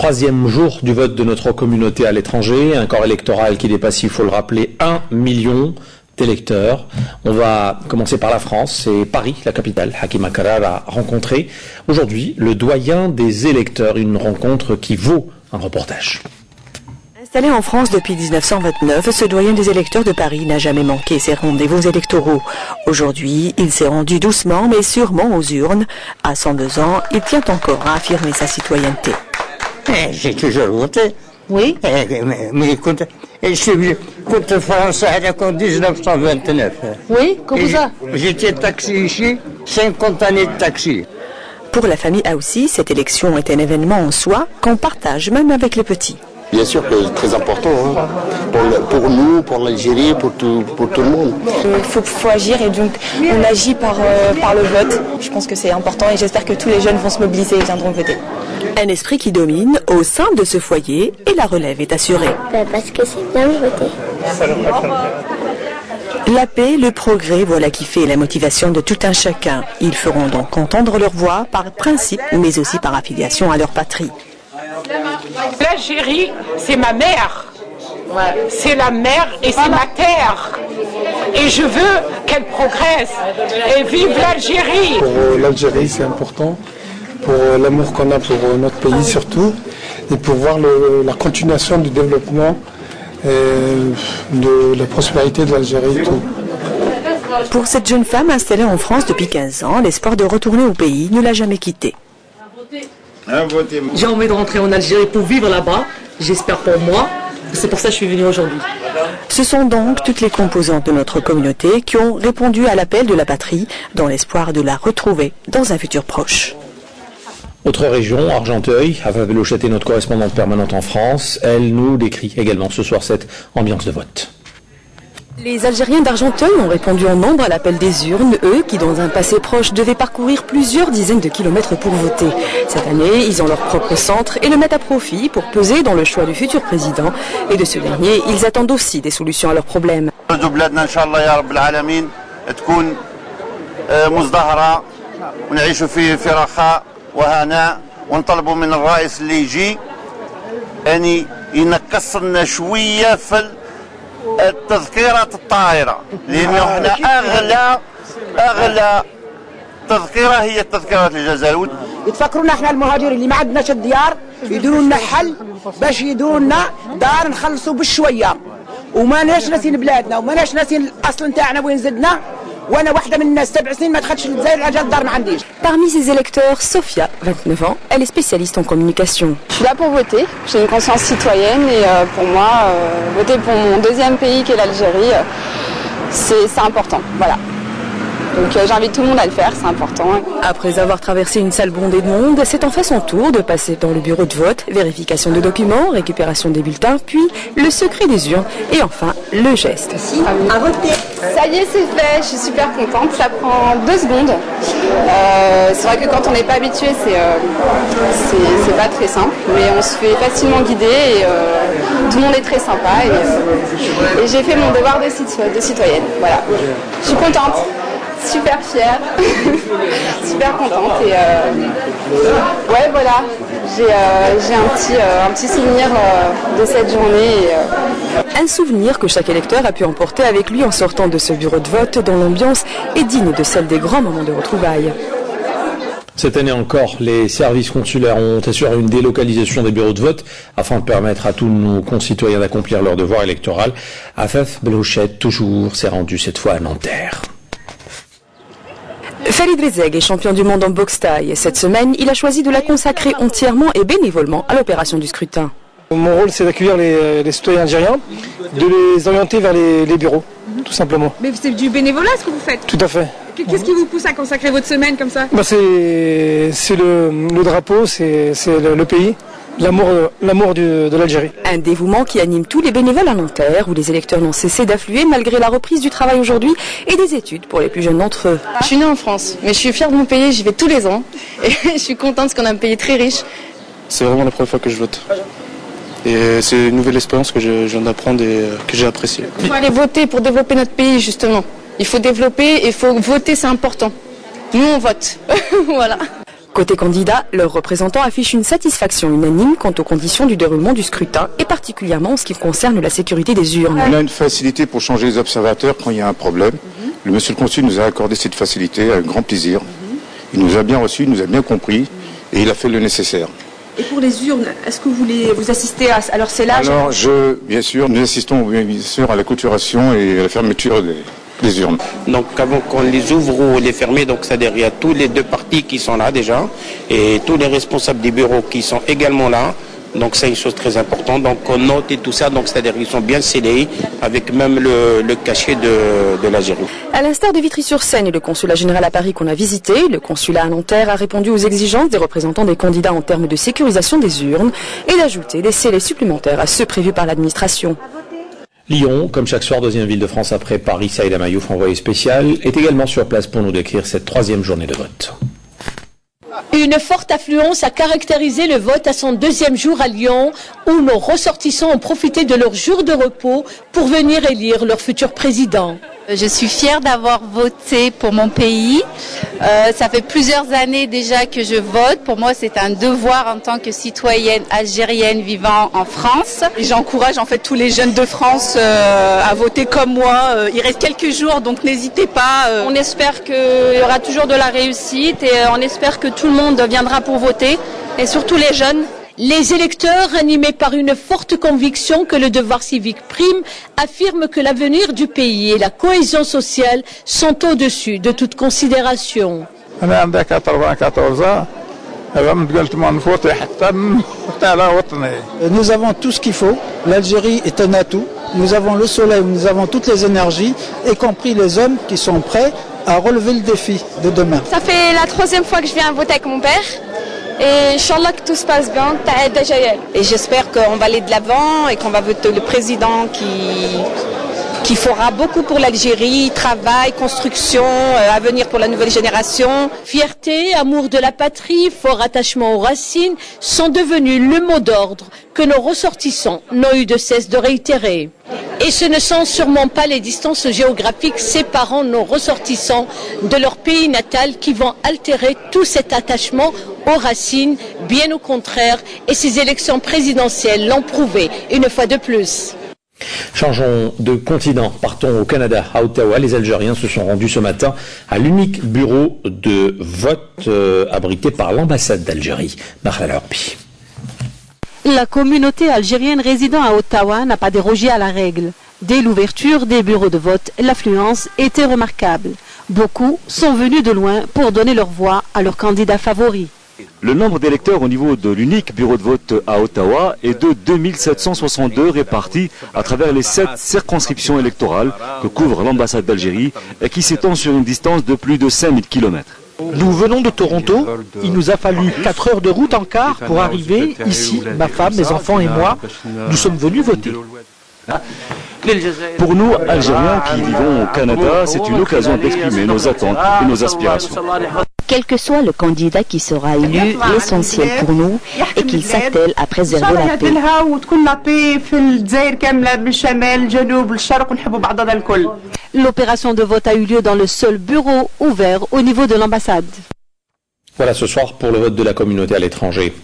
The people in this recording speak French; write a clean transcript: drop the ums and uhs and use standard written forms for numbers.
troisième jour du vote de notre communauté à l'étranger, un corps électoral qui dépasse, il faut le rappeler, 1 million d'électeurs. On va commencer par la France et Paris, la capitale. Hakim Akara va rencontrer aujourd'hui le doyen des électeurs, une rencontre qui vaut un reportage. Installé en France depuis 1929, ce doyen des électeurs de Paris n'a jamais manqué ses rendez-vous électoraux. Aujourd'hui, il s'est rendu doucement mais sûrement aux urnes. À 102 ans, il tient encore à affirmer sa citoyenneté. J'ai toujours voté. Oui. Mais écoute, je suis contre français en 1929. Oui, comment ça? J'étais taxi ici, 50 années de taxi. Pour la famille Aoussi, cette élection est un événement en soi qu'on partage même avec les petits. Bien sûr que c'est très important, hein. Pour nous, pour l'Algérie, pour tout le monde. Il faut agir et donc on agit par le vote. Je pense que c'est important et j'espère que tous les jeunes vont se mobiliser et viendront voter. Un esprit qui domine au sein de ce foyer et la relève est assurée. Parce que c'est bien de voter. La paix, le progrès, voilà qui fait la motivation de tout un chacun. Ils feront donc entendre leur voix par principe mais aussi par affiliation à leur patrie. L'Algérie, c'est ma mère. C'est la mer et c'est ma terre. Et je veux qu'elle progresse. Et vive l'Algérie! Pour l'Algérie, c'est important. Pour l'amour qu'on a pour notre pays surtout. Et pour voir la continuation du développement et de la prospérité de l'Algérie et tout. Pour cette jeune femme installée en France depuis 15 ans, l'espoir de retourner au pays ne l'a jamais quittée. J'ai envie de rentrer en Algérie pour vivre là-bas, j'espère pour moi, c'est pour ça que je suis venue aujourd'hui. Ce sont donc toutes les composantes de notre communauté qui ont répondu à l'appel de la patrie dans l'espoir de la retrouver dans un futur proche. Autre région, Argenteuil, Ava Belouchette est notre correspondante permanente en France. Elle nous décrit également ce soir cette ambiance de vote. Les Algériens d'Argenteuil ont répondu en nombre à l'appel des urnes, eux qui dans un passé proche devaient parcourir plusieurs dizaines de kilomètres pour voter. Cette année, ils ont leur propre centre et le mettent à profit pour peser dans le choix du futur président. Et de ce dernier, ils attendent aussi des solutions à leurs problèmes. التذكيرات الطائرة لأنه احنا أغلى تذكرة هي التذكيرات الجزائرية. يتفكرونا احنا المهاجرين اللي ما عندناش الديار يديروا لنا حل باش يديروا لنا دار نخلصوا بالشوية وما ناش ناسين بلادنا وما ناش ناسين الأصل نتاعنا وين زدنا. Parmi ces électeurs, Sofia, 29 ans, elle est spécialiste en communication. Je suis là pour voter, j'ai une conscience citoyenne et pour moi, voter pour mon deuxième pays qui est l'Algérie, c'est important. Voilà. Donc j'invite tout le monde à le faire, c'est important. Après avoir traversé une salle bondée de monde, c'est enfin son tour de passer dans le bureau de vote, vérification de documents, récupération des bulletins, puis le secret des urnes et enfin le geste. À voter. Ça y est, c'est fait, je suis super contente, ça prend 2 secondes. C'est vrai que quand on n'est pas habitué, c'est pas très simple, mais on se fait facilement guider et tout le monde est très sympa et j'ai fait mon devoir de citoyenne. Voilà, je suis contente. Super fière, super contente et ouais voilà, j'ai un petit souvenir de cette journée. Un souvenir que chaque électeur a pu emporter avec lui en sortant de ce bureau de vote dont l'ambiance est digne de celle des grands moments de retrouvailles. Cette année encore, les services consulaires ont assuré une délocalisation des bureaux de vote afin de permettre à tous nos concitoyens d'accomplir leur devoir électoral. Afaf Belouchette, toujours, s'est rendu cette fois à Nanterre. Khalid Rezeg est champion du monde en boxe thaï. Cette semaine, il a choisi de la consacrer entièrement et bénévolement à l'opération du scrutin. Mon rôle, c'est d'accueillir les citoyens algériens, de les orienter vers les bureaux, tout simplement. Mais c'est du bénévolat ce que vous faites? Tout à fait. Qu'est-ce qui vous pousse à consacrer votre semaine comme ça? C'est le drapeau, c'est le pays. L'amour de l'Algérie. Un dévouement qui anime tous les bénévoles à Nanterre, où les électeurs n'ont cessé d'affluer malgré la reprise du travail aujourd'hui et des études pour les plus jeunes d'entre eux. Je suis née en France, mais je suis fière de mon pays, j'y vais tous les ans. Et je suis contente parce qu'on a un pays très riche. C'est vraiment la première fois que je vote. Et c'est une nouvelle expérience que je viens d'apprendre et que j'ai appréciée. Il faut aller voter pour développer notre pays, justement. Il faut développer et il faut voter, c'est important. Nous, on vote. Voilà. Côté candidat, leurs représentants affichent une satisfaction unanime quant aux conditions du déroulement du scrutin et particulièrement en ce qui concerne la sécurité des urnes. On a une facilité pour changer les observateurs quand il y a un problème. Le monsieur le consul nous a accordé cette facilité avec grand plaisir. Il nous a bien reçus, il nous a bien compris et il a fait le nécessaire. Et pour les urnes, est-ce que vous assistez à leur scellage? Alors, bien sûr, nous assistons bien sûr à la clôturation et à la fermeture des urnes. Donc avant qu'on les ouvre ou les ferme, donc c'est-à-dire il y a tous les deux partis qui sont là déjà et tous les responsables des bureaux qui sont également là. Donc c'est une chose très importante. Donc on note et tout ça, donc c'est-à-dire qu'ils sont bien scellés avec même le cachet de l'Algérie. À l'instar de Vitry-sur-Seine et le consulat général à Paris qu'on a visité, le consulat à Nanterre a répondu aux exigences des représentants des candidats en termes de sécurisation des urnes et d'ajouter des scellés supplémentaires à ceux prévus par l'administration. Lyon, comme chaque soir, deuxième ville de France après Paris, Saïda Mayouf, envoyé spécial, est également sur place pour nous décrire cette troisième journée de vote. Une forte affluence a caractérisé le vote à son deuxième jour à Lyon, où nos ressortissants ont profité de leur jour de repos pour venir élire leur futur président. Je suis fière d'avoir voté pour mon pays. Ça fait plusieurs années déjà que je vote. Pour moi, c'est un devoir en tant que citoyenne algérienne vivant en France. J'encourage en fait tous les jeunes de France à voter comme moi. Il reste quelques jours, donc n'hésitez pas. On espère qu'il y aura toujours de la réussite et on espère que tout le monde viendra pour voter, et surtout les jeunes. Les électeurs, animés par une forte conviction que le devoir civique prime, affirment que l'avenir du pays et la cohésion sociale sont au-dessus de toute considération. Nous avons tout ce qu'il faut. L'Algérie est un atout. Nous avons le soleil, nous avons toutes les énergies, y compris les hommes qui sont prêts à relever le défi de demain. Ça fait la troisième fois que je viens voter avec mon père. Et Inch'Allah que tout se passe bien. Et j'espère qu'on va aller de l'avant et qu'on va voter le président qui fera beaucoup pour l'Algérie, travail, construction, avenir pour la nouvelle génération. Fierté, amour de la patrie, fort attachement aux racines sont devenus le mot d'ordre que nos ressortissants n'ont eu de cesse de réitérer. Et ce ne sont sûrement pas les distances géographiques séparant nos ressortissants de leur pays natal qui vont altérer tout cet attachement aux racines, bien au contraire, et ces élections présidentielles l'ont prouvé une fois de plus. Changeons de continent, partons au Canada, à Ottawa. Les Algériens se sont rendus ce matin à l'unique bureau de vote abrité par l'ambassade d'Algérie. Marla Orbi. La communauté algérienne résidant à Ottawa n'a pas dérogé à la règle. Dès l'ouverture des bureaux de vote, l'affluence était remarquable. Beaucoup sont venus de loin pour donner leur voix à leur candidat favori. Le nombre d'électeurs au niveau de l'unique bureau de vote à Ottawa est de 2762 répartis à travers les 7 circonscriptions électorales que couvre l'ambassade d'Algérie et qui s'étend sur une distance de plus de 5000 km. Nous venons de Toronto, il nous a fallu 4 heures de route en car pour arriver ici, ma femme, mes enfants et moi, nous sommes venus voter. Pour nous, Algériens qui vivons au Canada, c'est une occasion d'exprimer nos attentes et nos aspirations. Quel que soit le candidat qui sera élu, l'essentiel pour nous est qu'il s'attelle à préserver la paix. L'opération de vote a eu lieu dans le seul bureau ouvert au niveau de l'ambassade. Voilà ce soir pour le vote de la communauté à l'étranger.